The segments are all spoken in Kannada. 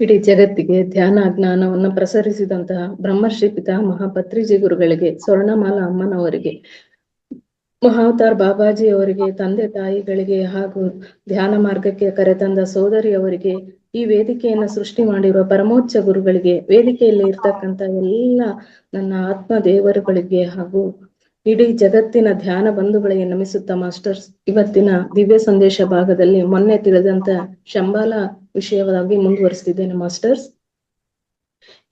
ಇಡೀ ಜಗತ್ತಿಗೆ ಧ್ಯಾನ ಜ್ಞಾನವನ್ನು ಪ್ರಸರಿಸಿದಂತಹ ಬ್ರಹ್ಮರ್ಷಿ ಪಿತಾಮಹ ಪತ್ರಿಜಿ ಗುರುಗಳಿಗೆ, ಸ್ವರ್ಣಮಾಲಾ ಅಮ್ಮನವರಿಗೆ, ಮಹಾವತಾರ್ ಬಾಬಾಜಿ ಅವರಿಗೆ, ತಂದೆ ತಾಯಿಗಳಿಗೆ ಹಾಗೂ ಧ್ಯಾನ ಮಾರ್ಗಕ್ಕೆ ಕರೆತಂದ ಸೋದರಿಯವರಿಗೆ, ಈ ವೇದಿಕೆಯನ್ನು ಸೃಷ್ಟಿ ಮಾಡಿರುವ ಪರಮೋಚ್ಚ ಗುರುಗಳಿಗೆ, ವೇದಿಕೆಯಲ್ಲಿ ಇರ್ತಕ್ಕಂಥ ಎಲ್ಲ ನನ್ನ ಆತ್ಮ ದೇವರುಗಳಿಗೆ ಹಾಗೂ ಇಡೀ ಜಗತ್ತಿನ ಧ್ಯಾನ ಬಂಧುಗಳಿಗೆ ನಮಿಸುತ್ತಾ ಮಾಸ್ಟರ್ಸ್, ಇವತ್ತಿನ ದಿವ್ಯ ಸಂದೇಶ ಭಾಗದಲ್ಲಿ ಮೊನ್ನೆ ತಿಳಿದಂತ ಶಂಬಾಲ ವಿಷಯವಾಗಿ ಮುಂದುವರಿಸ್ತಿದ್ದೇನೆ ಮಾಸ್ಟರ್ಸ್.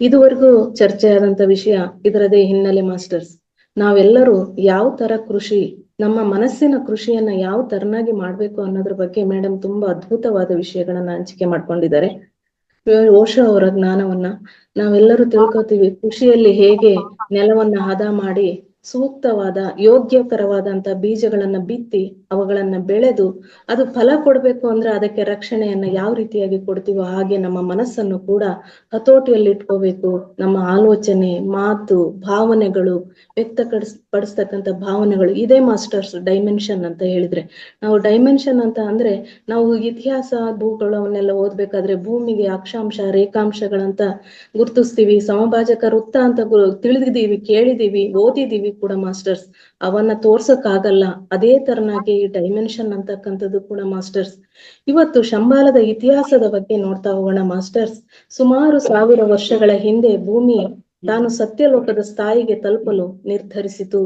ಇದುವರೆಗೂ ಚರ್ಚೆ ಆದಂತ ವಿಷಯ ಇದರದೇ ಹಿನ್ನೆಲೆ ಮಾಸ್ಟರ್ಸ್. ನಾವೆಲ್ಲರೂ ಯಾವ ತರ ಕೃಷಿ, ನಮ್ಮ ಮನಸ್ಸಿನ ಕೃಷಿಯನ್ನ ಯಾವ ತರನಾಗಿ ಮಾಡ್ಬೇಕು ಅನ್ನೋದ್ರ ಬಗ್ಗೆ ಮೇಡಮ್ ತುಂಬಾ ಅದ್ಭುತವಾದ ವಿಷಯಗಳನ್ನ ಹಂಚಿಕೆ ಮಾಡ್ಕೊಂಡಿದ್ದಾರೆ. ಓಶೋ ಅವರ ಜ್ಞಾನವನ್ನ ನಾವೆಲ್ಲರೂ ತಿಳ್ಕೊತೀವಿ. ಕೃಷಿಯಲ್ಲಿ ಹೇಗೆ ನೆಲವನ್ನ ಹದ ಮಾಡಿ ಸೂಕ್ತವಾದ ಯೋಗ್ಯಕರವಾದಂತ ಬೀಜಗಳನ್ನ ಬಿತ್ತಿ ಅವುಗಳನ್ನ ಬೆಳೆದು ಅದು ಫಲ ಕೊಡ್ಬೇಕು ಅಂದ್ರೆ ಅದಕ್ಕೆ ರಕ್ಷಣೆಯನ್ನ ಯಾವ ರೀತಿಯಾಗಿ ಕೊಡ್ತೀವೋ ಹಾಗೆ ನಮ್ಮ ಮನಸ್ಸನ್ನು ಕೂಡ ಹತೋಟಿಯಲ್ಲಿ ಇಟ್ಕೋಬೇಕು. ನಮ್ಮ ಆಲೋಚನೆ, ಮಾತು, ಭಾವನೆಗಳು, ಪಡಿಸ್ತಕ್ಕಂಥ ಭಾವನೆಗಳು, ಇದೇ ಮಾಸ್ಟರ್ಸ್ ಡೈಮೆನ್ಷನ್ ಅಂತ ಹೇಳಿದ್ರೆ. ನಾವು ಡೈಮೆನ್ಷನ್ ಅಂತ ಅಂದ್ರೆ ನಾವು ಇತಿಹಾಸ ಭೂಗೋಳವನ್ನೆಲ್ಲ ಓದ್ಬೇಕಾದ್ರೆ ಭೂಮಿಗೆ ಅಕ್ಷಾಂಶ ರೇಖಾಂಶಗಳಂತ ಗುರ್ತಿಸ್ತೀವಿ, ಸಮಭಾಜಕ ವೃತ್ತ ಅಂತ ತಿಳಿದಿದ್ದೀವಿ, ಕೇಳಿದೀವಿ, ಓದಿದೀವಿ ಕೂಡ ಮಾಸ್ಟರ್ಸ್. ಅವನ್ನ ತೋರ್ಸಕ್ಕಾಗಲ್ಲ. ಅದೇ ತರನಾಗಿ ಈ ಡೈಮೆನ್ಷನ್ ಅಂತಕ್ಕಂಥದ್ದು ಕೂಡ ಮಾಸ್ಟರ್ಸ್. ಇವತ್ತು ಶಂಬಾಲದ ಇತಿಹಾಸದ ಬಗ್ಗೆ ನೋಡ್ತಾ ಹೋಗೋಣ ಮಾಸ್ಟರ್ಸ್. ಸುಮಾರು 1000 ವರ್ಷಗಳ ಹಿಂದೆ ಭೂಮಿ ತಾನು ಸತ್ಯಲೋಕದ ಸ್ಥಾಯಿಗೆ ತಲುಪಲು ನಿರ್ಧರಿಸಿತು.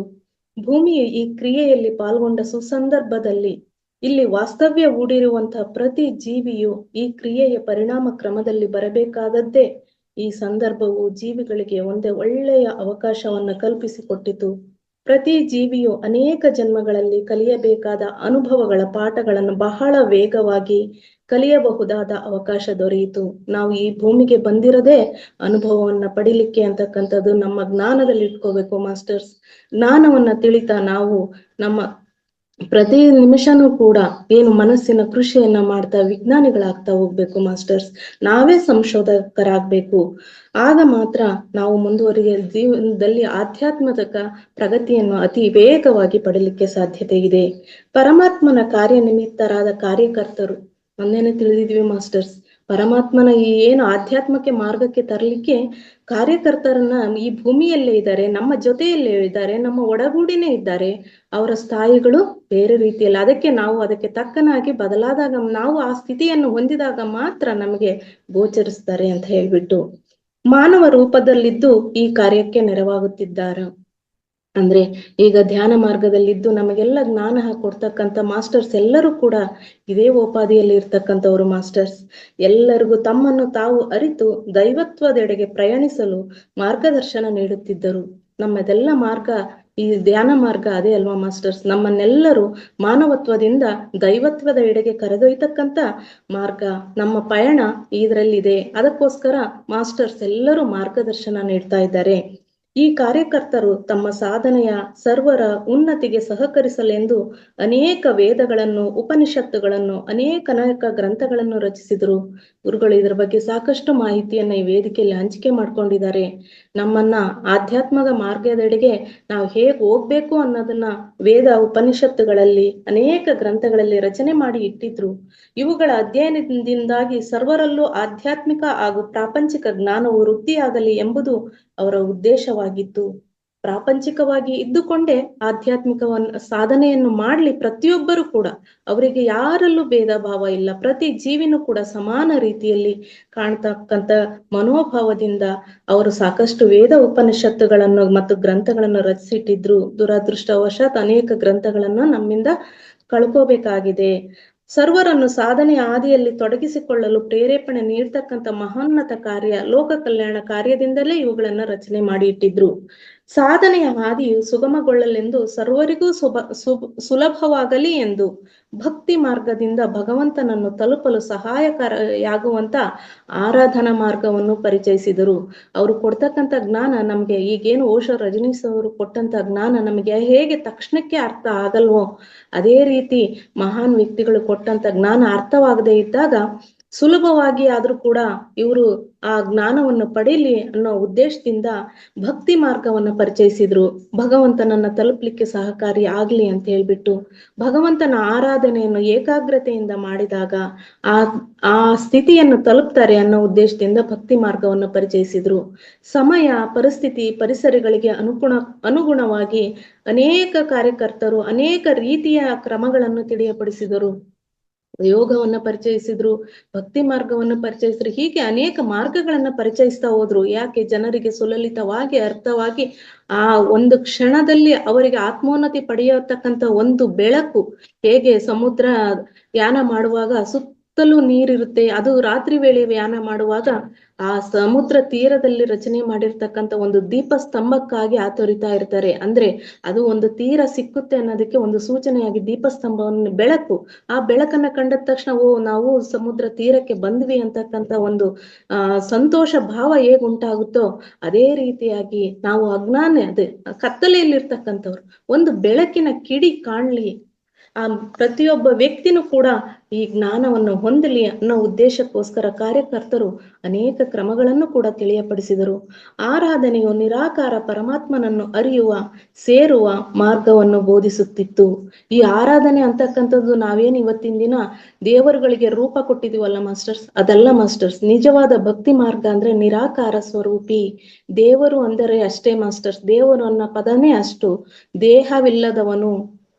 ಭೂಮಿಯ ಈ ಕ್ರಿಯೆಯಲ್ಲಿ ಪಾಲ್ಗೊಂಡ ಸುಸಂದರ್ಭದಲ್ಲಿ ಇಲ್ಲಿ ವಾಸ್ತವ್ಯ ಹೂಡಿರುವಂತಹ ಪ್ರತಿ ಜೀವಿಯು ಈ ಕ್ರಿಯೆಯ ಪರಿಣಾಮ ಕ್ರಮದಲ್ಲಿ ಬರಬೇಕಾದದ್ದೇ. ಈ ಸಂದರ್ಭವು ಜೀವಿಗಳಿಗೆ ಒಂದೇ ಒಳ್ಳೆಯ ಅವಕಾಶವನ್ನ ಕಲ್ಪಿಸಿಕೊಟ್ಟಿತು. ಪ್ರತಿ ಜೀವಿಯು ಅನೇಕ ಜನ್ಮಗಳಲ್ಲಿ ಕಲಿಯಬೇಕಾದ ಅನುಭವಗಳ ಪಾಠಗಳನ್ನು ಬಹಳ ವೇಗವಾಗಿ ಕಲಿಯಬಹುದಾದ ಅವಕಾಶ ದೊರೆಯಿತು. ನಾವು ಈ ಭೂಮಿಗೆ ಬಂದಿರದೇ ಅನುಭವವನ್ನ ಪಡಿಲಿಕ್ಕೆ ಅಂತಕ್ಕಂಥದ್ದು ನಮ್ಮ ಜ್ಞಾನದಲ್ಲಿ ಇಟ್ಕೋಬೇಕು ಮಾಸ್ಟರ್ಸ್. ಜ್ಞಾನವನ್ನ ತಿಳಿತಾ ನಾವು ನಮ್ಮ ಪ್ರತಿ ನಿಮಿಷನೂ ಕೂಡ ಏನು ಮನಸ್ಸಿನ ಕೃಷಿಯನ್ನ ಮಾಡ್ತಾ ವಿಜ್ಞಾನಿಗಳಾಗ್ತಾ ಹೋಗ್ಬೇಕು ಮಾಸ್ಟರ್ಸ್. ನಾವೇ ಸಂಶೋಧಕರಾಗ್ಬೇಕು. ಆಗ ಮಾತ್ರ ನಾವು ಮುಂದುವರಿಯ ಜೀವನದಲ್ಲಿ ಆಧ್ಯಾತ್ಮಿಕ ಪ್ರಗತಿಯನ್ನು ಅತಿ ವೇಗವಾಗಿ ಪಡಲಿಕ್ಕೆ ಸಾಧ್ಯತೆ ಇದೆ. ಪರಮಾತ್ಮನ ಕಾರ್ಯನಿಮಿತ್ತರಾದ ಕಾರ್ಯಕರ್ತರು ಒಂದೇನೆ ತಿಳಿದಿದ್ವಿ ಮಾಸ್ಟರ್ಸ್. ಪರಮಾತ್ಮನ ಈ ಏನು ಆಧ್ಯಾತ್ಮಕ್ಕೆ ಮಾರ್ಗಕ್ಕೆ ತರಲಿಕ್ಕೆ ಕಾರ್ಯಕರ್ತರನ್ನ ಈ ಭೂಮಿಯಲ್ಲೇ ಇದ್ದಾರೆ, ನಮ್ಮ ಜೊತೆಯಲ್ಲೇ ಇದ್ದಾರೆ, ನಮ್ಮ ಒಡಗೂಡಿನೇ ಇದ್ದಾರೆ. ಅವರ ಸ್ಥಾಯಿಗಳು ಬೇರೆ ರೀತಿಯಲ್ಲಿ, ಅದಕ್ಕೆ ತಕ್ಕನಾಗಿ ಬದಲಾದಾಗ ನಾವು ಆ ಸ್ಥಿತಿಯನ್ನು ಹೊಂದಿದಾಗ ಮಾತ್ರ ನಮಗೆ ಗೋಚರಿಸ್ತಾರೆ ಅಂತ ಹೇಳ್ಬಿಟ್ಟು ಮಾನವ ರೂಪದಲ್ಲಿದ್ದು ಈ ಕಾರ್ಯಕ್ಕೆ ನೆರವಾಗುತ್ತಿದ್ದಾರೆ. ಅಂದ್ರೆ ಈಗ ಧ್ಯಾನ ಮಾರ್ಗದಲ್ಲಿದ್ದು ನಮಗೆಲ್ಲ ಜ್ಞಾನ ಕೊಡ್ತಕ್ಕಂಥ ಮಾಸ್ಟರ್ಸ್ ಎಲ್ಲರೂ ಕೂಡ ಇದೇ ಉಪಾಧಿಯಲ್ಲಿ ಇರ್ತಕ್ಕಂಥವ್ರು ಮಾಸ್ಟರ್ಸ್. ಎಲ್ಲರಿಗೂ ತಮ್ಮನ್ನು ತಾವು ಅರಿತು ದೈವತ್ವದೆಡೆಗೆ ಪ್ರಯಾಣಿಸಲು ಮಾರ್ಗದರ್ಶನ ನೀಡುತ್ತಿದ್ದರು. ನಮ್ಮದೆಲ್ಲ ಮಾರ್ಗ ಈ ಧ್ಯಾನ ಮಾರ್ಗ ಅದೇ ಅಲ್ವಾ ಮಾಸ್ಟರ್ಸ್. ನಮ್ಮನ್ನೆಲ್ಲರೂ ಮಾನವತ್ವದಿಂದ ದೈವತ್ವದ ಎಡೆಗೆ ಕರೆದೊಯ್ತಕ್ಕಂಥ ಮಾರ್ಗ, ನಮ್ಮ ಪಯಣ ಇದರಲ್ಲಿದೆ. ಅದಕ್ಕೋಸ್ಕರ ಮಾಸ್ಟರ್ಸ್ ಎಲ್ಲರೂ ಮಾರ್ಗದರ್ಶನ ನೀಡ್ತಾ ಇದ್ದಾರೆ. ಈ ಕಾರ್ಯಕರ್ತರು ತಮ್ಮ ಸಾಧನೆಯ ಸರ್ವರ ಉನ್ನತಿಗೆ ಸಹಕರಿಸಲೆಂದು ಅನೇಕ ವೇದಗಳನ್ನು, ಉಪನಿಷತ್ತುಗಳನ್ನು, ಅನೇಕ ಗ್ರಂಥಗಳನ್ನು ರಚಿಸಿದರು. ಗುರುಗಳು ಇದರ ಬಗ್ಗೆ ಸಾಕಷ್ಟು ಮಾಹಿತಿಯನ್ನ ಈ ವೇದಿಕೆಯಲ್ಲಿ ಹಂಚಿಕೆ ಮಾಡ್ಕೊಂಡಿದ್ದಾರೆ. ನಮ್ಮನ್ನ ಆಧ್ಯಾತ್ಮದ ಮಾರ್ಗದೆಡೆಗೆ ನಾವು ಹೇಗೆ ಹೋಗ್ಬೇಕು ಅನ್ನೋದನ್ನ ವೇದ ಉಪನಿಷತ್ತುಗಳಲ್ಲಿ ಅನೇಕ ಗ್ರಂಥಗಳಲ್ಲಿ ರಚನೆ ಮಾಡಿ ಇಟ್ಟಿದ್ರು. ಇವುಗಳ ಅಧ್ಯಯನದಿಂದಾಗಿ ಸರ್ವರಲ್ಲೂ ಆಧ್ಯಾತ್ಮಿಕ ಹಾಗೂ ಪ್ರಾಪಂಚಿಕ ಜ್ಞಾನವು ವೃದ್ಧಿಯಾಗಲಿ ಎಂಬುದು ಅವರ ಉದ್ದೇಶವಾಗಿತ್ತು. ಪ್ರಾಪಂಚಿಕವಾಗಿ ಇದ್ದುಕೊಂಡೇ ಆಧ್ಯಾತ್ಮಿಕವನ್ನ ಸಾಧನೆಯನ್ನು ಮಾಡ್ಲಿ ಪ್ರತಿಯೊಬ್ಬರು ಕೂಡ. ಅವರಿಗೆ ಯಾರಲ್ಲೂ ಭೇದ ಭಾವ ಇಲ್ಲ. ಪ್ರತಿ ಜೀವಿನೂ ಕೂಡ ಸಮಾನ ರೀತಿಯಲ್ಲಿ ಕಾಣ್ತಕ್ಕಂಥ ಮನೋಭಾವದಿಂದ ಅವರು ಸಾಕಷ್ಟು ವೇದ ಉಪನಿಷತ್ತುಗಳನ್ನು ಮತ್ತು ಗ್ರಂಥಗಳನ್ನು ರಚಿಸಿಟ್ಟಿದ್ರು. ದುರದೃಷ್ಟವಶಾತ್ ಅನೇಕ ಗ್ರಂಥಗಳನ್ನ ನಮ್ಮಿಂದ ಕಳ್ಕೋಬೇಕಾಗಿದೆ. ಸರ್ವರನ್ನು ಸಾಧನೆಯ ಹಾದಿಯಲ್ಲಿ ತೊಡಗಿಸಿಕೊಳ್ಳಲು ಪ್ರೇರೇಪಣೆ ನೀಡ್ತಕ್ಕಂಥ ಮಹೋನ್ನತ ಕಾರ್ಯ, ಲೋಕ ಕಲ್ಯಾಣ ಕಾರ್ಯದಿಂದಲೇ ಇವುಗಳನ್ನ ರಚನೆ ಮಾಡಿ ಇಟ್ಟಿದ್ರು. ಸಾಧನೆಯ ಹಾದಿಯು ಸುಗಮಗೊಳ್ಳಲೆಂದು, ಸರ್ವರಿಗೂ ಸುಲಭವಾಗಲಿ ಎಂದು ಭಕ್ತಿ ಮಾರ್ಗದಿಂದ ಭಗವಂತನನ್ನು ತಲುಪಲು ಸಹಾಯಕಾರಿಯಾಗುವಂತ ಆರಾಧನಾ ಮಾರ್ಗವನ್ನು ಪರಿಚಯಿಸಿದರು. ಅವರು ಕೊಡ್ತಕ್ಕಂಥ ಜ್ಞಾನ ನಮ್ಗೆ ಈಗೇನು ಓಶೋ ರಜನೀಶ್ ಅವರು ಕೊಟ್ಟಂತ ಜ್ಞಾನ ನಮಗೆ ಹೇಗೆ ತಕ್ಷಣಕ್ಕೆ ಅರ್ಥ ಆಗಲ್ವೋ ಅದೇ ರೀತಿ ಮಹಾನ್ ವ್ಯಕ್ತಿಗಳು ಕೊಟ್ಟಂತ ಜ್ಞಾನ ಅರ್ಥವಾಗದೇ ಇದ್ದಾಗ ಸುಲಭವಾಗಿ ಆದ್ರೂ ಕೂಡ ಇವರು ಆ ಜ್ಞಾನವನ್ನು ಪಡೀಲಿ ಅನ್ನೋ ಉದ್ದೇಶದಿಂದ ಭಕ್ತಿ ಮಾರ್ಗವನ್ನು ಪರಿಚಯಿಸಿದ್ರು. ಭಗವಂತನನ್ನ ತಲುಪಲಿಕ್ಕೆ ಸಹಕಾರಿ ಆಗ್ಲಿ ಅಂತ ಹೇಳ್ಬಿಟ್ಟು ಭಗವಂತನ ಆರಾಧನೆಯನ್ನು ಏಕಾಗ್ರತೆಯಿಂದ ಮಾಡಿದಾಗ ಆ ಆ ಸ್ಥಿತಿಯನ್ನು ತಲುಪ್ತಾರೆ ಅನ್ನೋ ಉದ್ದೇಶದಿಂದ ಭಕ್ತಿ ಮಾರ್ಗವನ್ನು ಪರಿಚಯಿಸಿದ್ರು. ಸಮಯ, ಪರಿಸ್ಥಿತಿ, ಪರಿಸರಗಳಿಗೆ ಅನುಗುಣವಾಗಿ ಅನೇಕ ಕಾರ್ಯಕರ್ತರು ಅನೇಕ ರೀತಿಯ ಕ್ರಮಗಳನ್ನು ತಿಳಿಯಪಡಿಸಿದರು. ಯೋಗವನ್ನ ಪರಿಚಯಿಸಿದ್ರು, ಭಕ್ತಿ ಮಾರ್ಗವನ್ನು ಪರಿಚಯಿಸಿದ್ರು. ಹೀಗೆ ಅನೇಕ ಮಾರ್ಗಗಳನ್ನ ಪರಿಚಯಿಸ್ತಾ ಹೋದ್ರು. ಯಾಕೆ? ಜನರಿಗೆ ಸುಲಲಿತವಾಗಿ ಅರ್ಥವಾಗಿ ಆ ಒಂದು ಕ್ಷಣದಲ್ಲಿ ಅವರಿಗೆ ಆತ್ಮೋನ್ನತಿ ಪಡೆಯತಕ್ಕಂತ ಒಂದು ಬೆಳಕು. ಹೇಗೆ ಸಮುದ್ರ ಯಾನ ಮಾಡುವಾಗ ಸುತ್ತಲೂ ನೀರಿರುತ್ತೆ, ಅದು ರಾತ್ರಿ ವೇಳೆ ಯಾನ ಮಾಡುವಾಗ ಆ ಸಮುದ್ರ ತೀರದಲ್ಲಿ ರಚನೆ ಮಾಡಿರ್ತಕ್ಕಂಥ ಒಂದು ದೀಪ ಸ್ತಂಭಕ್ಕಾಗಿ ಆತೊರಿತಾ ಇರ್ತಾರೆ. ಅಂದ್ರೆ ಅದು ಒಂದು ತೀರ ಸಿಕ್ಕುತ್ತೆ ಅನ್ನೋದಕ್ಕೆ ಒಂದು ಸೂಚನೆಯಾಗಿ ದೀಪಸ್ತಂಭವನ್ನು ಬೆಳಕು, ಆ ಬೆಳಕನ್ನ ಕಂಡ ತಕ್ಷಣ ನಾವು ಸಮುದ್ರ ತೀರಕ್ಕೆ ಬಂದ್ವಿ ಅಂತಕ್ಕಂಥ ಒಂದು ಸಂತೋಷ ಭಾವ ಹೇಗ್ ಉಂಟಾಗುತ್ತೋ ಅದೇ ರೀತಿಯಾಗಿ ನಾವು ಅಜ್ಞಾನ ಅದೇ ಕತ್ತಲೆಯಲ್ಲಿರ್ತಕ್ಕಂಥವ್ರು ಒಂದು ಬೆಳಕಿನ ಕಿಡಿ ಕಾಣ್ಲಿ, ಆ ಪ್ರತಿಯೊಬ್ಬ ವ್ಯಕ್ತಿನೂ ಕೂಡ ಈ ಜ್ಞಾನವನ್ನು ಹೊಂದಲಿ ಅನ್ನೋ ಉದ್ದೇಶಕ್ಕೋಸ್ಕರ ಕಾರ್ಯಕರ್ತರು ಅನೇಕ ಕ್ರಮಗಳನ್ನು ಕೂಡ ತಿಳಿಯಪಡಿಸಿದರು. ಆರಾಧನೆಯು ನಿರಾಕಾರ ಪರಮಾತ್ಮನನ್ನು ಅರಿಯುವ, ಸೇರುವ ಮಾರ್ಗವನ್ನು ಬೋಧಿಸುತ್ತಿತ್ತು. ಈ ಆರಾಧನೆ ಅಂತಕ್ಕಂಥದ್ದು ನಾವೇನು ಇವತ್ತಿನ ದಿನ ದೇವರುಗಳಿಗೆ ರೂಪ ಕೊಟ್ಟಿದೀವಲ್ಲ ಮಾಸ್ಟರ್ಸ್, ಅದಲ್ಲ ಮಾಸ್ಟರ್ಸ್. ನಿಜವಾದ ಭಕ್ತಿ ಮಾರ್ಗ ಅಂದ್ರೆ ನಿರಾಕಾರ ಸ್ವರೂಪಿ ದೇವರು ಅಂದರೆ ಅಷ್ಟೇ ಮಾಸ್ಟರ್ಸ್. ದೇವರು ಅನ್ನೋ ಪದನೇ ಅಷ್ಟು. ದೇಹವಿಲ್ಲದವನು,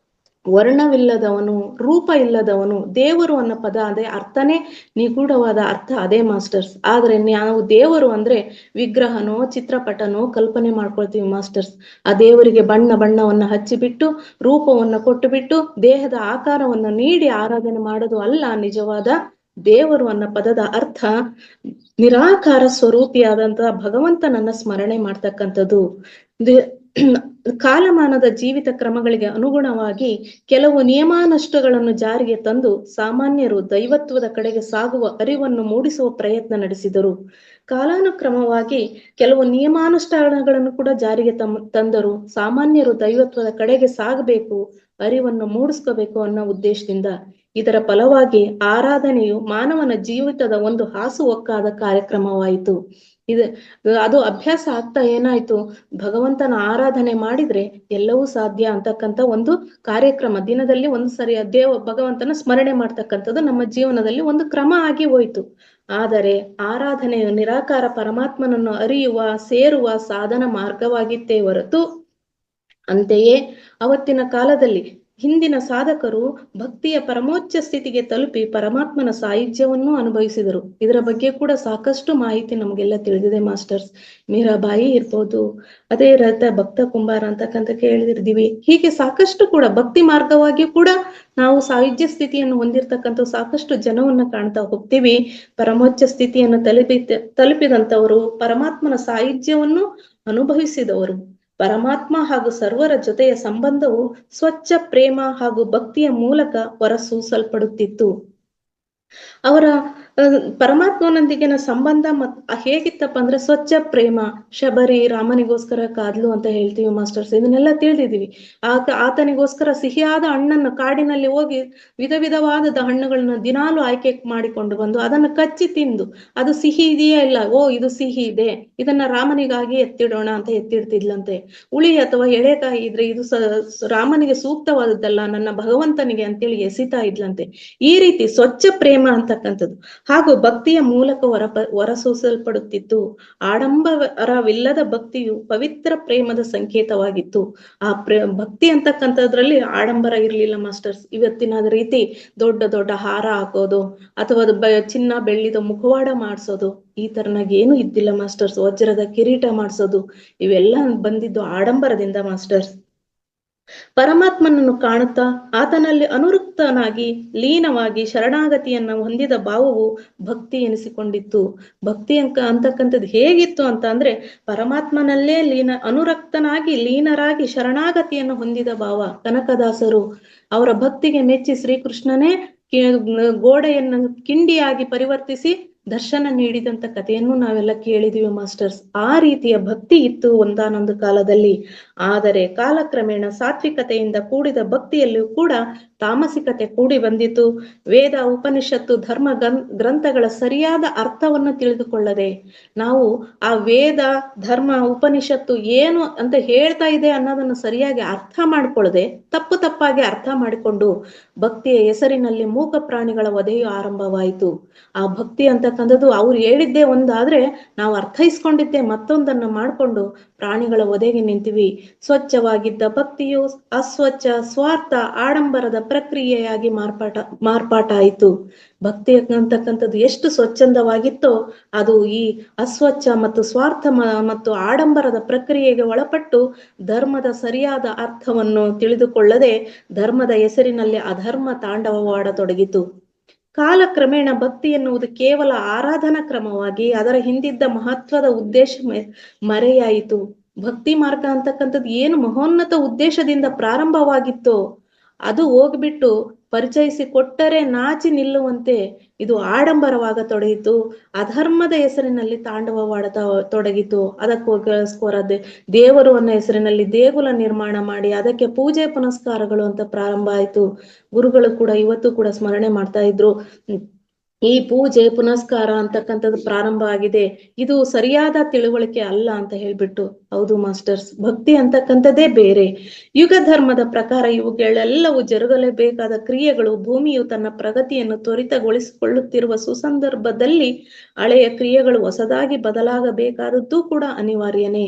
ವರ್ಣವಿಲ್ಲದವನು, ರೂಪ ಇಲ್ಲದವನು, ದೇವರು ಅನ್ನೋ ಪದ ಅದೇ ಅರ್ಥನೇ ನಿಗೂಢವಾದ ಅರ್ಥ ಅದೇ ಮಾಸ್ಟರ್ಸ್. ಆದ್ರೆ ನಾವು ದೇವರು ಅಂದ್ರೆ ವಿಗ್ರಹನೋ ಚಿತ್ರಪಟನೋ ಕಲ್ಪನೆ ಮಾಡ್ಕೊಳ್ತೀವಿ ಮಾಸ್ಟರ್ಸ್. ಆ ದೇವರಿಗೆ ಬಣ್ಣವನ್ನ ಹಚ್ಚಿಬಿಟ್ಟು ರೂಪವನ್ನ ಕೊಟ್ಟುಬಿಟ್ಟು ದೇಹದ ಆಕಾರವನ್ನು ನೀಡಿ ಆರಾಧನೆ ಮಾಡೋದು ಅಲ್ಲ ನಿಜವಾದ ದೇವರು ಅನ್ನೋ ಪದದ ಅರ್ಥ. ನಿರಾಕಾರ ಸ್ವರೂಪಿಯಾದಂತಹ ಭಗವಂತನನ್ನ ಸ್ಮರಣೆ ಮಾಡ್ತಕ್ಕಂಥದ್ದು. ಕಾಲಮಾನದ ಜೀವಿತ ಕ್ರಮಗಳಿಗೆ ಅನುಗುಣವಾಗಿ ಕೆಲವು ನಿಯಮಾನುಷ್ಠಗಳನ್ನು ಜಾರಿಗೆ ತಂದು ಸಾಮಾನ್ಯರು ದೈವತ್ವದ ಕಡೆಗೆ ಸಾಗುವ ಅರಿವನ್ನು ಮೂಡಿಸುವ ಪ್ರಯತ್ನ ನಡೆಸಿದರು. ಕಾಲಾನುಕ್ರಮವಾಗಿ ಕೆಲವು ನಿಯಮಾನುಷ್ಠಾನಗಳನ್ನು ಕೂಡ ಜಾರಿಗೆ ತಂದರು. ಸಾಮಾನ್ಯರು ದೈವತ್ವದ ಕಡೆಗೆ ಸಾಗಬೇಕು, ಅರಿವನ್ನು ಮೂಡಿಸ್ಕೋಬೇಕು ಅನ್ನೋ ಉದ್ದೇಶದಿಂದ. ಇದರ ಫಲವಾಗಿ ಆರಾಧನೆಯು ಮಾನವನ ಜೀವಿತದ ಒಂದು ಹಾಸುಹೊಕ್ಕಾದ ಕಾರ್ಯಕ್ರಮವಾಯಿತು. ಅದು ಅಭ್ಯಾಸ ಆಗ್ತಾ ಏನಾಯ್ತು, ಭಗವಂತನ ಆರಾಧನೆ ಮಾಡಿದ್ರೆ ಎಲ್ಲವೂ ಸಾಧ್ಯ ಅಂತಕ್ಕಂಥ ಒಂದು ಕಾರ್ಯಕ್ರಮ. ದಿನದಲ್ಲಿ ಒಂದು ಸರಿ ಭಗವಂತನ ಸ್ಮರಣೆ ಮಾಡ್ತಕ್ಕಂಥದ್ದು ನಮ್ಮ ಜೀವನದಲ್ಲಿ ಒಂದು ಕ್ರಮ ಆಗಿ ಹೋಯ್ತು. ಆದರೆ ಆರಾಧನೆಯು ನಿರಾಕಾರ ಪರಮಾತ್ಮನನ್ನು ಅರಿಯುವ, ಸೇರುವ ಸಾಧನ ಮಾರ್ಗವಾಗಿತ್ತೇ ಹೊರತು, ಅಂತೆಯೇ ಅವತ್ತಿನ ಕಾಲದಲ್ಲಿ ಹಿಂದಿನ ಸಾಧಕರು ಭಕ್ತಿಯ ಪರಮೋಚ್ಚ ಸ್ಥಿತಿಗೆ ತಲುಪಿ ಪರಮಾತ್ಮನ ಸಾಯುಜ್ಯವನ್ನು ಅನುಭವಿಸಿದರು. ಇದರ ಬಗ್ಗೆ ಕೂಡ ಸಾಕಷ್ಟು ಮಾಹಿತಿ ನಮಗೆಲ್ಲ ತಿಳಿದಿದೆ ಮಾಸ್ಟರ್ಸ್. ಮೀರಾಬಾಯಿ ಇರ್ಬೋದು, ಅದೇ ಭಕ್ತ ಕುಂಬಾರ ಅಂತಕ್ಕಂಥ ಕೇಳಿದಿರ್ತೀವಿ. ಹೀಗೆ ಸಾಕಷ್ಟು ಕೂಡ ಭಕ್ತಿ ಮಾರ್ಗವಾಗಿ ಕೂಡ ನಾವು ಸಾಯುಜ್ಯ ಸ್ಥಿತಿಯನ್ನು ಹೊಂದಿರತಕ್ಕಂಥ ಸಾಕಷ್ಟು ಜನವನ್ನ ಕಾಣ್ತಾ ಹೋಗ್ತೀವಿ. ಪರಮೋಚ್ಚ ಸ್ಥಿತಿಯನ್ನು ತಲುಪಿದಂಥವರು, ಪರಮಾತ್ಮನ ಸಾಯುಜ್ಯವನ್ನು ಅನುಭವಿಸಿದವರು. ಪರಮಾತ್ಮ ಹಾಗೂ ಸರ್ವರ ಜೊತೆಯ ಸಂಬಂಧವು ಸ್ವಚ್ಛ ಪ್ರೇಮ ಹಾಗೂ ಭಕ್ತಿಯ ಮೂಲಕ ಹೊರಸೂಸಲ್ಪಡುತ್ತಿತ್ತು. ಅವರ ಪರಮಾತ್ಮನೊಂದಿಗಿನ ಸಂಬಂಧ ಹೇಗಿತ್ತಪ್ಪ ಅಂದ್ರೆ ಸ್ವಚ್ಛ ಪ್ರೇಮ. ಶಬರಿ ರಾಮನಿಗೋಸ್ಕರ ಕಾದ್ಲು ಅಂತ ಹೇಳ್ತೀವಿ ಮಾಸ್ಟರ್ಸ್, ಇದನ್ನೆಲ್ಲ ತಿಳಿದಿದೀವಿ. ಆತನಿಗೋಸ್ಕರ ಸಿಹಿಯಾದ ಹಣ್ಣನ್ನು ಕಾಡಿನಲ್ಲಿ ಹೋಗಿ ವಿಧವಾದ ಹಣ್ಣುಗಳನ್ನ ದಿನಾಲು ಆಯ್ಕೆ ಮಾಡಿಕೊಂಡು ಬಂದು ಅದನ್ನು ಕಚ್ಚಿ ತಿಂದು ಅದು ಸಿಹಿ ಇದೆಯಾ ಇಲ್ಲ, ಇದು ಸಿಹಿ ಇದೆ, ಇದನ್ನ ರಾಮನಿಗಾಗಿ ಎತ್ತಿಡೋಣ ಅಂತ ಎತ್ತಿಡ್ತಿದ್ಲಂತೆ. ಹುಳಿ ಅಥವಾ ಎಳೆಕಾಯಿ ಇದ್ರೆ ಇದು ರಾಮನಿಗೆ ಸೂಕ್ತವಾದದ್ದಲ್ಲ, ನನ್ನ ಭಗವಂತನಿಗೆ ಅಂತೇಳಿ ಎಸಿತಾ ಇದ್ಲಂತೆ. ಈ ರೀತಿ ಸ್ವಚ್ಛ ಪ್ರೇಮ ಅಂತಕ್ಕಂಥದ್ದು ಹಾಗೂ ಭಕ್ತಿಯ ಮೂಲಕ ಹೊರಸೂಸಲ್ಪಡುತ್ತಿತ್ತು. ಆಡಂಬರವಿಲ್ಲದ ಭಕ್ತಿಯು ಪವಿತ್ರ ಪ್ರೇಮದ ಸಂಕೇತವಾಗಿತ್ತು. ಆ ಭಕ್ತಿ ಅಂತಕ್ಕಂಥದ್ರಲ್ಲಿ ಆಡಂಬರ ಇರ್ಲಿಲ್ಲ ಮಾಸ್ಟರ್ಸ್. ಇವತ್ತಿನ ರೀತಿ ದೊಡ್ಡ ಹಾರ ಹಾಕೋದು ಅಥವಾ ಚಿನ್ನ ಬೆಳ್ಳಿದ ಮುಖವಾಡ ಮಾಡಿಸೋದು ಈ ತರನಾಗ ಏನು ಇದ್ದಿಲ್ಲ ಮಾಸ್ಟರ್ಸ್. ವಜ್ರದ ಕಿರೀಟ ಮಾಡಿಸೋದು ಇವೆಲ್ಲ ಬಂದಿದ್ದು ಆಡಂಬರದಿಂದ ಮಾಸ್ಟರ್ಸ್. ಪರಮಾತ್ಮನನ್ನು ಕಾಣುತ್ತಾ ಆತನಲ್ಲಿ ಅನುರಕ್ತನಾಗಿ ಲೀನವಾಗಿ ಶರಣಾಗತಿಯನ್ನ ಹೊಂದಿದ ಭಾವವು ಭಕ್ತಿ ಎನಿಸಿಕೊಂಡಿತ್ತು. ಭಕ್ತಿ ಅಂತಕ್ಕಂಥದ್ದು ಹೇಗಿತ್ತು ಅಂತ ಅಂದ್ರೆ ಪರಮಾತ್ಮನಲ್ಲೇ ಅನುರಕ್ತನಾಗಿ ಲೀನರಾಗಿ ಶರಣಾಗತಿಯನ್ನು ಹೊಂದಿದ ಭಾವ. ಕನಕದಾಸರು ಅವರ ಭಕ್ತಿಗೆ ಮೆಚ್ಚಿ ಶ್ರೀಕೃಷ್ಣನೇ ಗೋಡೆಯನ್ನು ಕಿಂಡಿಯಾಗಿ ಪರಿವರ್ತಿಸಿ ದರ್ಶನ ನೀಡಿದಂತ ಕಥೆಯನ್ನು ನಾವೆಲ್ಲ ಕೇಳಿದೀವಿ ಮಾಸ್ಟರ್ಸ್. ಆ ರೀತಿಯ ಭಕ್ತಿ ಇತ್ತು ಒಂದಾನೊಂದು ಕಾಲದಲ್ಲಿ. ಆದರೆ ಕಾಲಕ್ರಮೇಣ ಸಾತ್ವಿಕತೆಯಿಂದ ಕೂಡಿದ ಭಕ್ತಿಯಲ್ಲಿಯೂ ಕೂಡ ತಾಮಸಿಕತೆ ಕೂಡಿ ಬಂದಿತು. ವೇದ ಉಪನಿಷತ್ತು ಧರ್ಮ ಗ್ರಂಥಗಳ ಸರಿಯಾದ ಅರ್ಥವನ್ನು ತಿಳಿದುಕೊಳ್ಳದೆ, ನಾವು ಆ ವೇದ ಧರ್ಮ ಉಪನಿಷತ್ತು ಏನು ಅಂತ ಹೇಳ್ತಾ ಇದೆ ಅನ್ನೋದನ್ನು ಸರಿಯಾಗಿ ಅರ್ಥ ಮಾಡ್ಕೊಳ್ಳದೆ ತಪ್ಪಾಗಿ ಅರ್ಥ ಮಾಡಿಕೊಂಡು ಭಕ್ತಿಯ ಹೆಸರಿನಲ್ಲಿ ಮೂಕ ಪ್ರಾಣಿಗಳ ವಧೆಯು ಆರಂಭವಾಯಿತು. ಆ ಭಕ್ತಿ ಅಂತಕ್ಕಂಥದ್ದು ಅವ್ರು ಹೇಳಿದ್ದೇ ಒಂದಾದ್ರೆ ನಾವು ಅರ್ಥೈಸ್ಕೊಂಡಿದ್ದೆ ಮತ್ತೊಂದನ್ನು ಮಾಡಿಕೊಂಡು ಪ್ರಾಣಿಗಳ ವಧೆಗೆ ನಿಂತೀವಿ. ಸ್ವಚ್ಛವಾಗಿದ್ದ ಭಕ್ತಿಯು ಅಸ್ವಚ್ಛ, ಸ್ವಾರ್ಥ, ಆಡಂಬರದ ಪ್ರಕ್ರಿಯೆಯಾಗಿ ಮಾರ್ಪಾಟ ಆಯಿತು. ಭಕ್ತಿ ಅಂತಕ್ಕಂಥದ್ದು ಎಷ್ಟು ಸ್ವಚ್ಛಂದವಾಗಿತ್ತೋ ಅದು ಈ ಅಸ್ವಚ್ಛ ಮತ್ತು ಸ್ವಾರ್ಥ ಮತ್ತು ಆಡಂಬರದ ಪ್ರಕ್ರಿಯೆಗೆ ಒಳಪಟ್ಟು ಧರ್ಮದ ಸರಿಯಾದ ಅರ್ಥವನ್ನು ತಿಳಿದುಕೊಳ್ಳದೆ ಧರ್ಮದ ಹೆಸರಿನಲ್ಲಿ ಅಧರ್ಮ ತಾಂಡವವಾಡತೊಡಗಿತು. ಕಾಲಕ್ರಮೇಣ ಭಕ್ತಿ ಎನ್ನುವುದು ಕೇವಲ ಆರಾಧನಾ ಕ್ರಮವಾಗಿ ಅದರ ಹಿಂದಿದ್ದ ಮಹತ್ವದ ಉದ್ದೇಶ ಮರೆಯಾಯಿತು. ಭಕ್ತಿ ಮಾರ್ಗ ಅಂತಕ್ಕಂಥದ್ದು ಏನು ಮಹೋನ್ನತ ಉದ್ದೇಶದಿಂದ ಪ್ರಾರಂಭವಾಗಿತ್ತೋ ಅದು ಹೋಗ್ಬಿಟ್ಟು ಪರಿಚಯಿಸಿ ಕೊಟ್ಟರೆ ನಾಚಿ ನಿಲ್ಲುವಂತೆ ಇದು ಆಡಂಬರವಾಗತೊಡಗಿತು. ಅಧರ್ಮದ ಹೆಸರಿನಲ್ಲಿ ತಾಂಡವವಾಡತೊಡಗಿತು. ಅದಕ್ಕೋಸ್ಕರ ದೇವರು ಅನ್ನೋ ಹೆಸರಿನಲ್ಲಿ ದೇಗುಲ ನಿರ್ಮಾಣ ಮಾಡಿ ಅದಕ್ಕೆ ಪೂಜೆ ಪುನಸ್ಕಾರಗಳು ಅಂತ ಪ್ರಾರಂಭ ಆಯಿತು. ಗುರುಗಳು ಕೂಡ ಇವತ್ತು ಕೂಡ ಸ್ಮರಣೆ ಮಾಡ್ತಾ ಇದ್ರು, ಈ ಪೂಜೆ ಪುನಸ್ಕಾರ ಅಂತಕ್ಕಂಥದ್ದು ಪ್ರಾರಂಭ ಆಗಿದೆ, ಇದು ಸರಿಯಾದ ತಿಳುವಳಿಕೆ ಅಲ್ಲ ಅಂತ ಹೇಳ್ಬಿಟ್ಟು. ಹೌದು ಮಾಸ್ಟರ್ಸ್, ಭಕ್ತಿ ಅಂತಕ್ಕಂಥದ್ದೇ ಬೇರೆ. ಯುಗ ಧರ್ಮದ ಪ್ರಕಾರ ಇವುಗಳೆಲ್ಲವೂ ಜರುಗಲೇಬೇಕಾದ ಕ್ರಿಯೆಗಳು. ಭೂಮಿಯು ತನ್ನ ಪ್ರಗತಿಯನ್ನು ತ್ವರಿತಗೊಳಿಸಿಕೊಳ್ಳುತ್ತಿರುವ ಸುಸಂದರ್ಭದಲ್ಲಿ ಹಳೆಯ ಕ್ರಿಯೆಗಳು ಹೊಸದಾಗಿ ಬದಲಾಗಬೇಕಾದದ್ದು ಕೂಡ ಅನಿವಾರ್ಯನೇ.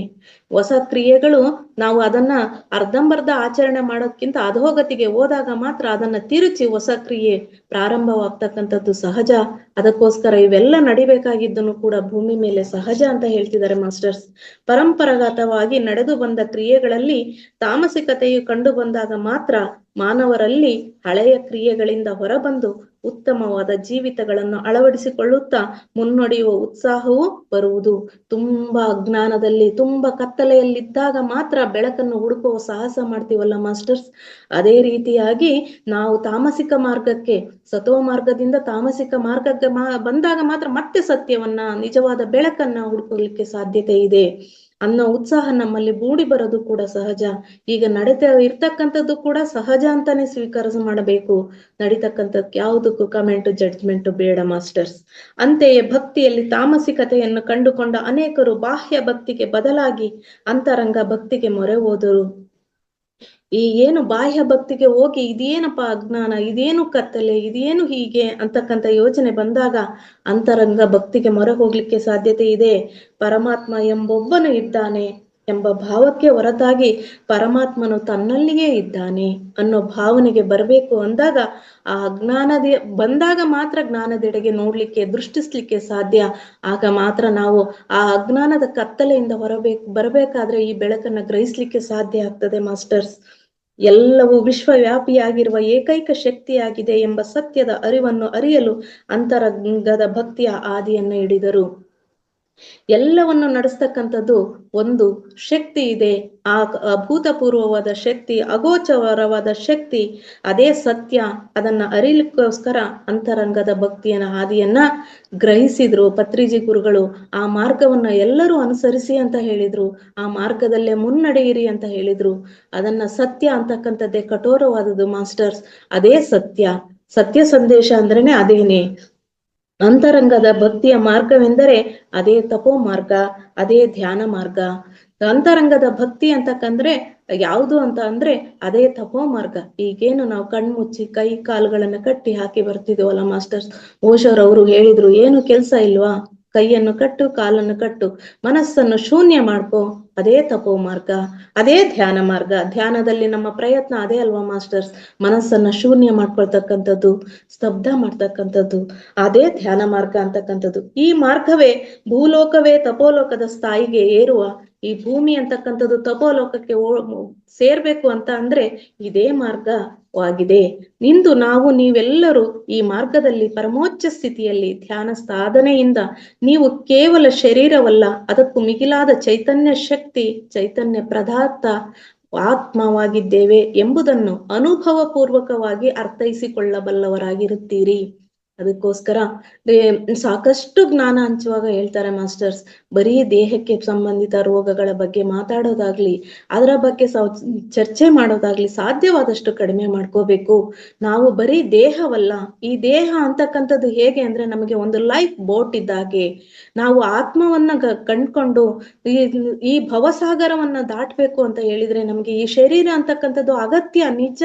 ಹೊಸ ಕ್ರಿಯೆಗಳು ನಾವು ಅದನ್ನ ಅರ್ಧಂಬರ್ಧ ಆಚರಣೆ ಮಾಡೋಕ್ಕಿಂತ ಅಧೋಗತಿಗೆ ಹೋದಾಗ ಮಾತ್ರ ಅದನ್ನ ತಿರುಚಿ ಹೊಸ ಕ್ರಿಯೆ ಪ್ರಾರಂಭವಾಗ್ತಕ್ಕಂಥದ್ದು ಸಹಜ. ಅದಕ್ಕೋಸ್ಕರ ಇವೆಲ್ಲ ನಡಿಬೇಕಾಗಿದ್ದನ್ನು ಕೂಡ ಭೂಮಿ ಮೇಲೆ ಸಹಜ ಅಂತ ಹೇಳ್ತಿದ್ದಾರೆ ಮಾಸ್ಟರ್ಸ್. ಪರಂಪರಾಗತವಾಗಿ ನಡೆದು ಬಂದ ಕ್ರಿಯೆಗಳಲ್ಲಿ ತಾಮಸಿಕತೆಯು ಕಂಡು ಬಂದಾಗ ಮಾತ್ರ ಮಾನವರಲ್ಲಿ ಹಳೆಯ ಕ್ರಿಯೆಗಳಿಂದ ಹೊರಬಂದು ಉತ್ತಮವಾದ ಜೀವಿತಗಳನ್ನು ಅಳವಡಿಸಿಕೊಳ್ಳುತ್ತಾ ಮುನ್ನಡೆಯುವ ಉತ್ಸಾಹವೂ ಬರುವುದು. ತುಂಬಾ ಅಜ್ಞಾನದಲ್ಲಿ ತುಂಬಾ ಕತ್ತಲೆಯಲ್ಲಿದ್ದಾಗ ಮಾತ್ರ ಬೆಳಕನ್ನು ಹುಡುಕುವ ಸಾಹಸ ಮಾಡ್ತೀವಲ್ಲ ಮಾಸ್ಟರ್ಸ್, ಅದೇ ರೀತಿಯಾಗಿ ನಾವು ತಾಮಸಿಕ ಮಾರ್ಗಕ್ಕೆ ಸತೋ ಮಾರ್ಗದಿಂದ ತಾಮಸಿಕ ಮಾರ್ಗಕ್ಕೆ ಬಂದಾಗ ಮಾತ್ರ ಮತ್ತೆ ಸತ್ಯವನ್ನ ನಿಜವಾದ ಬೆಳಕನ್ನ ಹುಡುಕಲಿಕ್ಕೆ ಸಾಧ್ಯತೆ ಇದೆ ಅನ್ನೋ ಉತ್ಸಾಹ ನಮ್ಮಲ್ಲಿ ಮೂಡಿ ಬರೋದು ಕೂಡ ಸಹಜ. ಈಗ ನಡೀತಾ ಇರ್ತಕ್ಕಂಥದ್ದು ಕೂಡ ಸಹಜ ಅಂತಾನೆ ಸ್ವೀಕಾರ ಮಾಡಬೇಕು. ನಡೀತಕ್ಕಂಥದ್ದು ಯಾವುದಕ್ಕೂ ಕಮೆಂಟ್ ಜಡ್ಜ್ಮೆಂಟ್ ಬೇಡ ಮಾಸ್ಟರ್ಸ್. ಅಂತೆಯೇ ಭಕ್ತಿಯಲ್ಲಿ ತಾಮಸಿಕತೆಯನ್ನು ಕಂಡುಕೊಂಡ ಅನೇಕರು ಬಾಹ್ಯ ಭಕ್ತಿಗೆ ಬದಲಾಗಿ ಅಂತರಂಗ ಭಕ್ತಿಗೆ ಮೊರೆ ಹೋದರು. ಈ ಏನು ಬಾಹ್ಯ ಭಕ್ತಿಗೆ ಹೋಗಿ ಇದೇನಪ್ಪ ಅಜ್ಞಾನ, ಇದೇನು ಕತ್ತಲೆ, ಇದೇನು ಹೀಗೆ ಅಂತಕ್ಕಂಥ ಯೋಚನೆ ಬಂದಾಗ ಅಂತರಂಗ ಭಕ್ತಿಗೆ ಮೊರೆ ಹೋಗ್ಲಿಕ್ಕೆ ಸಾಧ್ಯತೆ ಇದೆ. ಪರಮಾತ್ಮ ಎಂಬೊಬ್ಬನು ಇದ್ದಾನೆ ಎಂಬ ಭಾವಕ್ಕೆ ಹೊರತಾಗಿ ಪರಮಾತ್ಮನು ತನ್ನಲ್ಲಿಯೇ ಇದ್ದಾನೆ ಅನ್ನೋ ಭಾವನೆಗೆ ಬರಬೇಕು ಅಂದಾಗ ಆ ಅಜ್ಞಾನದ ಬಂದಾಗ ಮಾತ್ರ ಜ್ಞಾನದೆಡೆಗೆ ನೋಡ್ಲಿಕ್ಕೆ ದೃಷ್ಟಿಸ್ಲಿಕ್ಕೆ ಸಾಧ್ಯ. ಆಗ ಮಾತ್ರ ನಾವು ಆ ಅಜ್ಞಾನದ ಕತ್ತಲೆಯಿಂದ ಬರಬೇಕಾದ್ರೆ ಈ ಬೆಳಕನ್ನ ಗ್ರಹಿಸ್ಲಿಕ್ಕೆ ಸಾಧ್ಯ ಆಗ್ತದೆ ಮಾಸ್ಟರ್ಸ್. ಎಲ್ಲವೂ ವಿಶ್ವವ್ಯಾಪಿಯಾಗಿರುವ ಏಕೈಕ ಶಕ್ತಿಯಾಗಿದೆ ಎಂಬ ಸತ್ಯದ ಅರಿವನ್ನು ಅರಿಯಲು ಅಂತರಂಗದ ಭಕ್ತಿಯ ಆದಿಯನ್ನು ಹಿಡಿದರು. ಎಲ್ಲವನ್ನು ನಡೆಸ್ತಕ್ಕಂಥದ್ದು ಒಂದು ಶಕ್ತಿ ಇದೆ. ಆ ಅಭೂತಪೂರ್ವವಾದ ಶಕ್ತಿ, ಅಗೋಚರವಾದ ಶಕ್ತಿ, ಅದೇ ಸತ್ಯ. ಅದನ್ನ ಅರಿಲಿಕ್ಕೋಸ್ಕರ ಅಂತರಂಗದ ಭಕ್ತಿಯನ್ನ ಹಾದಿಯನ್ನ ಗ್ರಹಿಸಿದ್ರು ಪತ್ರಿಜಿ ಗುರುಗಳು. ಆ ಮಾರ್ಗವನ್ನ ಎಲ್ಲರೂ ಅನುಸರಿಸಿ ಅಂತ ಹೇಳಿದ್ರು, ಆ ಮಾರ್ಗದಲ್ಲೇ ಮುನ್ನಡೆಯಿರಿ ಅಂತ ಹೇಳಿದ್ರು. ಅದನ್ನ ಸತ್ಯ ಅಂತಕ್ಕಂಥದ್ದೇ ಕಠೋರವಾದದ್ದು ಮಾಸ್ಟರ್ಸ್. ಅದೇ ಸತ್ಯ. ಸತ್ಯ ಸಂದೇಶ ಅಂದ್ರೇನೆ ಅದೇನೆ. ಅಂತರಂಗದ ಭಕ್ತಿಯ ಮಾರ್ಗವೆಂದರೆ ಅದೇ ತಪೋ ಮಾರ್ಗ, ಅದೇ ಧ್ಯಾನ ಮಾರ್ಗ. ಅಂತರಂಗದ ಭಕ್ತಿ ಅಂತಕ್ಕಂದ್ರೆ ಯಾವುದು ಅಂತ ಅಂದ್ರೆ ಅದೇ ತಪೋ ಮಾರ್ಗ. ಈಗೇನು ನಾವು ಕಣ್ಮುಚ್ಚಿ ಕೈ ಕಾಲುಗಳನ್ನ ಕಟ್ಟಿ ಹಾಕಿ ಬರ್ತಿದ್ವಲ್ಲ ಮಾಸ್ಟರ್ಸ್, ಓಶೋರವರು ಹೇಳಿದ್ರು, ಏನು ಕೆಲ್ಸ ಇಲ್ವಾ, ಕೈಯನ್ನು ಕಟ್ಟು, ಕಾಲನ್ನು ಕಟ್ಟು, ಮನಸ್ಸನ್ನು ಶೂನ್ಯ ಮಾಡ್ಕೋ. ಅದೇ ತಪೋ ಮಾರ್ಗ, ಅದೇ ಧ್ಯಾನ ಮಾರ್ಗ. ಧ್ಯಾನದಲ್ಲಿ ನಮ್ಮ ಪ್ರಯತ್ನ ಅದೇ ಅಲ್ವಾ ಮಾಸ್ಟರ್ಸ್, ಮನಸ್ಸನ್ನ ಶೂನ್ಯ ಮಾಡ್ಕೊಳ್ತಕ್ಕಂಥದ್ದು, ಸ್ತಬ್ಧ ಮಾಡ್ತಕ್ಕಂಥದ್ದು, ಅದೇ ಧ್ಯಾನ ಮಾರ್ಗ ಅಂತಕ್ಕಂಥದ್ದು. ಈ ಮಾರ್ಗವೇ ಭೂಲೋಕವೇ ತಪೋಲೋಕದ ಸ್ಥಾಯಿಗೆ ಏರುವ, ಈ ಭೂಮಿ ಅಂತಕ್ಕಂಥದ್ದು ತಪೋಲೋಕಕ್ಕೆ ಸೇರ್ಬೇಕು ಅಂತ ಅಂದ್ರೆ ಇದೇ ಮಾರ್ಗವಾಗಿದೆ. ಇಂದು ನೀವೆಲ್ಲರೂ ಈ ಮಾರ್ಗದಲ್ಲಿ ಪರಮೋಚ್ಚ ಸ್ಥಿತಿಯಲ್ಲಿ ಧ್ಯಾನ ಸಾಧನೆಯಿಂದ ನೀವು ಕೇವಲ ಶರೀರವಲ್ಲ, ಅದಕ್ಕೂ ಮಿಗಿಲಾದ ಚೈತನ್ಯ ಶಕ್ತಿ, ಚೈತನ್ಯ ಪದಾರ್ಥ, ಆತ್ಮವಾಗಿದ್ದೇವೆ ಎಂಬುದನ್ನು ಅನುಭವ ಪೂರ್ವಕವಾಗಿ ಅರ್ಥೈಸಿಕೊಳ್ಳಬಲ್ಲವರಾಗಿರುತ್ತೀರಿ. ಅದಕ್ಕೋಸ್ಕರ ಸಾಕಷ್ಟು ಜ್ಞಾನ ಹಂಚುವಾಗ ಹೇಳ್ತಾರೆ ಮಾಸ್ಟರ್ಸ್, ಬರೀ ದೇಹಕ್ಕೆ ಸಂಬಂಧಿತ ರೋಗಗಳ ಬಗ್ಗೆ ಮಾತಾಡೋದಾಗ್ಲಿ, ಅದರ ಬಗ್ಗೆ ಚರ್ಚೆ ಮಾಡೋದಾಗ್ಲಿ ಸಾಧ್ಯವಾದಷ್ಟು ಕಡಿಮೆ ಮಾಡ್ಕೋಬೇಕು. ನಾವು ಬರೀ ದೇಹವಲ್ಲ, ಈ ದೇಹ ಅಂತಕ್ಕಂಥದ್ದು ಹೇಗೆ ಅಂದ್ರೆ ನಮಗೆ ಒಂದು ಲೈಫ್ ಬೋಟ್ ಇದ್ದಾಗೆ. ನಾವು ಆತ್ಮವನ್ನ ಕಂಡ್ಕೊಂಡು ಈ ಭವಸಾಗರವನ್ನ ದಾಟ್ಬೇಕು ಅಂತ ಹೇಳಿದ್ರೆ ನಮಗೆ ಈ ಶರೀರ ಅಂತಕ್ಕಂಥದ್ದು ಅಗತ್ಯ, ನಿಜ.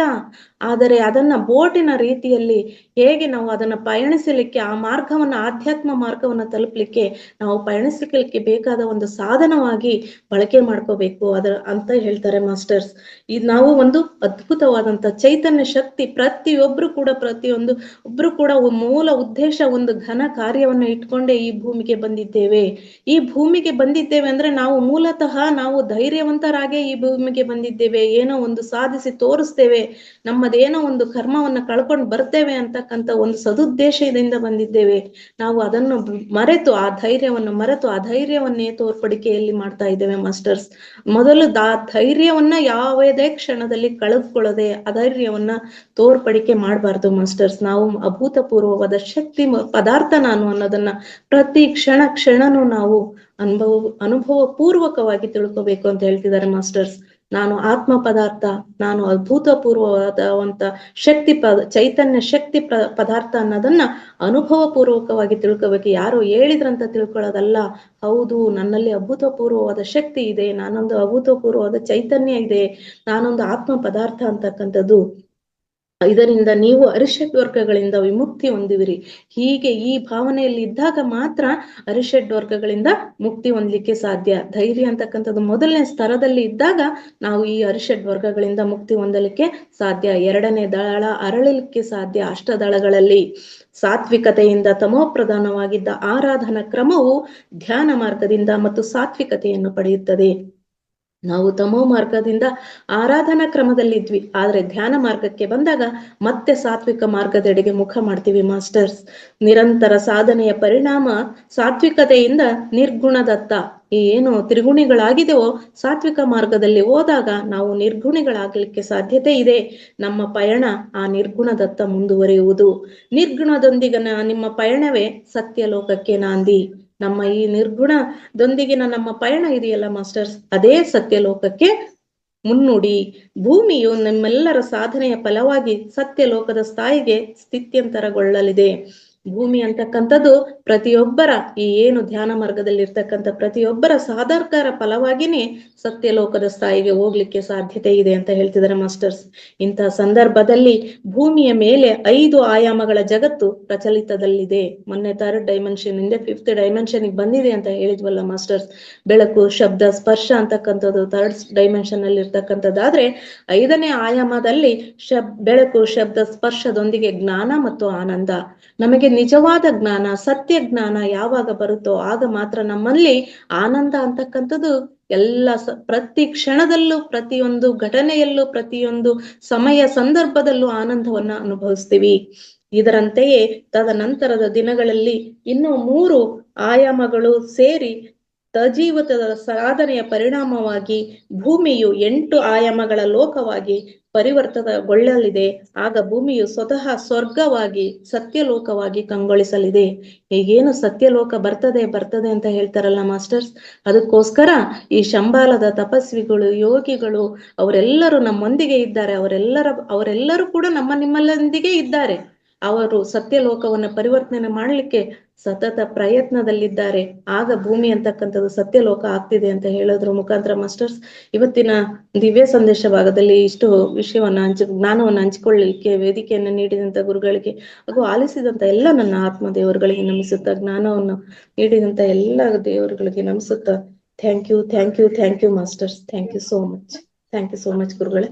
ಆದರೆ ಅದನ್ನ ಬೋಟಿನ ರೀತಿಯಲ್ಲಿ ಹೇಗೆ ನಾವು ಅದನ್ನ ಪಯಣಿಸಲಿಕ್ಕೆ, ಆ ಮಾರ್ಗವನ್ನ, ಆಧ್ಯಾತ್ಮ ಮಾರ್ಗವನ್ನ ತಲುಪಲಿಕ್ಕೆ ನಾವು ಪಯಣಿಸಲಿಕ್ಕೆ ಬೇಕಾದ ಒಂದು ಸಾಧನವಾಗಿ ಬಳಕೆ ಮಾಡ್ಕೋಬೇಕು ಅಂತ ಹೇಳ್ತಾರೆ ಮಾಸ್ಟರ್ಸ್. ಇದು ನಾವು ಒಂದು ಅದ್ಭುತವಾದಂತ ಚೈತನ್ಯ ಶಕ್ತಿ, ಪ್ರತಿಯೊಬ್ರು ಕೂಡ ಮೂಲ ಉದ್ದೇಶ, ಒಂದು ಘನ ಕಾರ್ಯವನ್ನ ಇಟ್ಕೊಂಡೇ ಈ ಭೂಮಿಗೆ ಬಂದಿದ್ದೇವೆ. ಈ ಭೂಮಿಗೆ ಬಂದಿದ್ದೇವೆ ಅಂದ್ರೆ ನಾವು ಮೂಲತಃ ನಾವು ಧೈರ್ಯವಂತರಾಗೆ ಈ ಭೂಮಿಗೆ ಬಂದಿದ್ದೇವೆ. ಏನೋ ಒಂದು ಸಾಧಿಸಿ ತೋರಿಸ್ತೇವೆ, ನಮ್ಮದೇನೋ ಒಂದು ಕರ್ಮವನ್ನ ಕಳ್ಕೊಂಡು ಬರ್ತೇವೆ ಅಂತಕ್ಕಂಥ ಒಂದು ಸದುದ್ದೇಶದಿಂದ ಬಂದಿದ್ದೇವೆ. ನಾವು ಅದನ್ನು ಮರೆತು, ಆ ಧೈರ್ಯವನ್ನೇ ತೋರ್ಪಡಿಕೆಯಲ್ಲಿ ಮಾಡ್ತಾ ಇದ್ದೇವೆ ಮಾಸ್ಟರ್ಸ್. ಮೊದಲು ಧೈರ್ಯವನ್ನ ಯಾವುದೇ ಕ್ಷಣದಲ್ಲಿ ಕಳೆದುಕೊಳ್ಳದೆ ಅಧೈರ್ಯವನ್ನ ತೋರ್ಪಡಿಕೆ ಮಾಡಬಾರ್ದು ಮಾಸ್ಟರ್ಸ್. ನಾವು ಅಭೂತಪೂರ್ವವಾದ ಶಕ್ತಿ ಪದಾರ್ಥ ನಾನು ಅನ್ನೋದನ್ನ ಪ್ರತಿ ಕ್ಷಣನೂ ನಾವು ಅನುಭವ ಪೂರ್ವಕವಾಗಿ ತಿಳ್ಕೋಬೇಕು ಅಂತ ಹೇಳ್ತಿದ್ದಾರೆ ಮಾಸ್ಟರ್ಸ್. ನಾನು ಆತ್ಮ ಪದಾರ್ಥ, ನಾನು ಅಭೂತಪೂರ್ವವಾದಂತ ಚೈತನ್ಯ ಶಕ್ತಿ ಪದಾರ್ಥ ಅನ್ನೋದನ್ನ ಅನುಭವ ಪೂರ್ವಕವಾಗಿ ತಿಳ್ಕೋಬೇಕು. ಯಾರು ಹೇಳಿದ್ರಂತ ತಿಳ್ಕೊಳ್ಳೋದಲ್ಲ. ಹೌದು, ನನ್ನಲ್ಲಿ ಅಭೂತಪೂರ್ವವಾದ ಶಕ್ತಿ ಇದೆ, ನಾನೊಂದು ಅಭೂತಪೂರ್ವವಾದ ಚೈತನ್ಯ ಇದೆ, ನಾನೊಂದು ಆತ್ಮ ಪದಾರ್ಥ ಅಂತಕ್ಕಂಥದ್ದು. ಇದರಿಂದ ನೀವು ಅರಿಷಡ್ ವರ್ಗಗಳಿಂದ ವಿಮುಕ್ತಿ ಹೊಂದುವಿರಿ. ಹೀಗೆ ಈ ಭಾವನೆಯಲ್ಲಿ ಇದ್ದಾಗ ಮಾತ್ರ ಅರಿಷಡ್ ವರ್ಗಗಳಿಂದ ಮುಕ್ತಿ ಹೊಂದಲಿಕ್ಕೆ ಸಾಧ್ಯ. ಧೈರ್ಯ ಅಂತಕ್ಕಂಥದ್ದು ಮೊದಲನೇ ಸ್ತರದಲ್ಲಿ ಇದ್ದಾಗ ನಾವು ಈ ಅರಿಷಡ್ ವರ್ಗಗಳಿಂದ ಮುಕ್ತಿ ಹೊಂದಲಿಕ್ಕೆ ಸಾಧ್ಯ. ಎರಡನೇ ದಳ ಅರಳಲಿಕ್ಕೆ ಸಾಧ್ಯ. ಅಷ್ಟದಳಗಳಲ್ಲಿ ಸಾತ್ವಿಕತೆಯಿಂದ ತಮೋಪ್ರಧಾನವಾಗಿದ್ದ ಆರಾಧನಾ ಕ್ರಮವು ಧ್ಯಾನ ಮಾರ್ಗದಿಂದ ಮತ್ತು ಸಾತ್ವಿಕತೆಯನ್ನು ಪಡೆಯುತ್ತದೆ. ನಾವು ತಮೋ ಮಾರ್ಗದಿಂದ ಆರಾಧನಾ ಕ್ರಮದಲ್ಲಿ ಇದ್ವಿ, ಆದ್ರೆ ಧ್ಯಾನ ಮಾರ್ಗಕ್ಕೆ ಬಂದಾಗ ಮತ್ತೆ ಸಾತ್ವಿಕ ಮಾರ್ಗದೆಡೆಗೆ ಮುಖ ಮಾಡ್ತೀವಿ ಮಾಸ್ಟರ್ಸ್. ನಿರಂತರ ಸಾಧನೆಯ ಪರಿಣಾಮ ಸಾತ್ವಿಕತೆಯಿಂದ ನಿರ್ಗುಣದತ್ತ ಏನು ತ್ರಿಗುಣಿಗಳಾಗಿದೆವೋ ಸಾತ್ವಿಕ ಮಾರ್ಗದಲ್ಲಿ ಹೋದಾಗ ನಾವು ನಿರ್ಗುಣಿಗಳಾಗಲಿಕ್ಕೆ ಸಾಧ್ಯತೆ ಇದೆ. ನಮ್ಮ ಪಯಣ ಆ ನಿರ್ಗುಣದತ್ತ ಮುಂದುವರಿಯುವುದು. ನಿರ್ಗುಣದೊಂದಿಗಿನ ನಿಮ್ಮ ಪಯಣವೇ ಸತ್ಯಲೋಕಕ್ಕೆ ನಾಂದಿ. ನಮ್ಮ ಈ ನಿರ್ಗುಣದೊಂದಿಗಿನ ನಮ್ಮ ಪಯಣ ಇದೆಯಲ್ಲ ಮಾಸ್ಟರ್ಸ್, ಅದೇ ಸತ್ಯಲೋಕಕ್ಕೆ ಮುನ್ನುಡಿ. ಭೂಮಿಯು ನಿಮ್ಮೆಲ್ಲರ ಸಾಧನೆಯ ಫಲವಾಗಿ ಸತ್ಯಲೋಕದ ಸ್ಥಾಯಿಗೆ ಸ್ಥಿತ್ಯಂತರಗೊಳ್ಳಲಿದೆ. ಭೂಮಿ ಅಂತಕ್ಕಂಥದ್ದು ಪ್ರತಿಯೊಬ್ಬರ ಈ ಏನು ಧ್ಯಾನ ಮಾರ್ಗದಲ್ಲಿ ಇರ್ತಕ್ಕಂಥ ಪ್ರತಿಯೊಬ್ಬರ ಸಾಧಕರ ಫಲವಾಗಿನೇ ಸತ್ಯಲೋಕದ ಸ್ಥಾಯಿಗೆ ಹೋಗ್ಲಿಕ್ಕೆ ಸಾಧ್ಯತೆ ಇದೆ ಅಂತ ಹೇಳ್ತಿದ್ದಾರೆ ಮಾಸ್ಟರ್ಸ್. ಇಂತಹ ಸಂದರ್ಭದಲ್ಲಿ ಭೂಮಿಯ ಮೇಲೆ 5 ಆಯಾಮಗಳ ಜಗತ್ತು ಪ್ರಚಲಿತದಲ್ಲಿದೆ. ಮೊನ್ನೆ 3rd ಡೈಮೆನ್ಷನ್ ಇಂದ 5th ಡೈಮೆನ್ಷನ್ ಬಂದಿದೆ ಅಂತ ಹೇಳಿದ್ವಲ್ಲ ಮಾಸ್ಟರ್ಸ್. ಬೆಳಕು, ಶಬ್ದ, ಸ್ಪರ್ಶ ಅಂತಕ್ಕಂಥದ್ದು 3rd ಡೈಮೆನ್ಷನ್ ಅಲ್ಲಿ ಇರ್ತಕ್ಕಂಥದ್ದಾದ್ರೆ 5ನೇ ಆಯಾಮದಲ್ಲಿ ಬೆಳಕು, ಶಬ್ದ, ಸ್ಪರ್ಶದೊಂದಿಗೆ ಜ್ಞಾನ ಮತ್ತು ಆನಂದ. ನಮಗೆ ನಿಜವಾದ ಜ್ಞಾನ, ಸತ್ಯ ಜ್ಞಾನ ಯಾವಾಗ ಬರುತ್ತೋ ಆಗ ಮಾತ್ರ ನಮ್ಮಲ್ಲಿ ಆನಂದ ಅಂತಕ್ಕಂಥದ್ದು ಪ್ರತಿ ಕ್ಷಣದಲ್ಲೂ, ಪ್ರತಿಯೊಂದು ಘಟನೆಯಲ್ಲೂ, ಪ್ರತಿಯೊಂದು ಸಮಯ ಸಂದರ್ಭದಲ್ಲೂ ಆನಂದವನ್ನ ಅನುಭವಿಸ್ತೀವಿ. ಇದರಂತೆಯೇ ತದನಂತರದ ದಿನಗಳಲ್ಲಿ ಇನ್ನೂ 3 ಆಯಾಮಗಳು ಸೇರಿ ಸಜೀವತದ ಸಾಧನೆಯ ಪರಿಣಾಮವಾಗಿ ಭೂಮಿಯು 8 ಆಯಾಮಗಳ ಲೋಕವಾಗಿ ಪರಿವರ್ತನೆಗೊಳ್ಳಲಿದೆ. ಆಗ ಭೂಮಿಯು ಸ್ವತಃ ಸ್ವರ್ಗವಾಗಿ ಸತ್ಯಲೋಕವಾಗಿ ಕಂಗೊಳಿಸಲಿದೆ. ಈಗೇನು ಸತ್ಯಲೋಕ ಬರ್ತದೆ ಅಂತ ಹೇಳ್ತಾರಲ್ಲ ಮಾಸ್ಟರ್ಸ್, ಅದಕ್ಕೋಸ್ಕರ ಈ ಶಂಬಾಲದ ತಪಸ್ವಿಗಳು, ಯೋಗಿಗಳು ಅವರೆಲ್ಲರೂ ನಮ್ಮೊಂದಿಗೆ ಇದ್ದಾರೆ. ಅವರೆಲ್ಲರೂ ಕೂಡ ನಿಮ್ಮಲ್ಲೊಂದಿಗೆ ಇದ್ದಾರೆ. ಅವರು ಸತ್ಯಲೋಕವನ್ನು ಪರಿವರ್ತನೆ ಮಾಡಲಿಕ್ಕೆ ಸತತ ಪ್ರಯತ್ನದಲ್ಲಿದ್ದಾರೆ. ಆಗ ಭೂಮಿ ಅಂತಕ್ಕಂಥದ್ದು ಸತ್ಯಲೋಕ ಆಗ್ತಿದೆ ಅಂತ ಹೇಳೋದ್ರ ಮುಖಾಂತರ ಮಾಸ್ಟರ್ಸ್ ಇವತ್ತಿನ ದಿವ್ಯ ಸಂದೇಶ ಭಾಗದಲ್ಲಿ ಇಷ್ಟು ವಿಷಯವನ್ನ ಜ್ಞಾನವನ್ನು ಹಂಚಿಕೊಳ್ಳಲಿಕ್ಕೆ ವೇದಿಕೆಯನ್ನು ನೀಡಿದಂತ ಗುರುಗಳಿಗೆ ಹಾಗೂ ಆಲಿಸಿದಂತ ಎಲ್ಲ ನನ್ನ ಆತ್ಮ ದೇವರುಗಳಿಗೆ ನಮಿಸುತ್ತಾ, ಜ್ಞಾನವನ್ನು ನೀಡಿದಂತ ಎಲ್ಲ ದೇವರುಗಳಿಗೆ ನಮಿಸುತ್ತಾ thank you masters. Thank you so much ಗುರುಗಳೇ.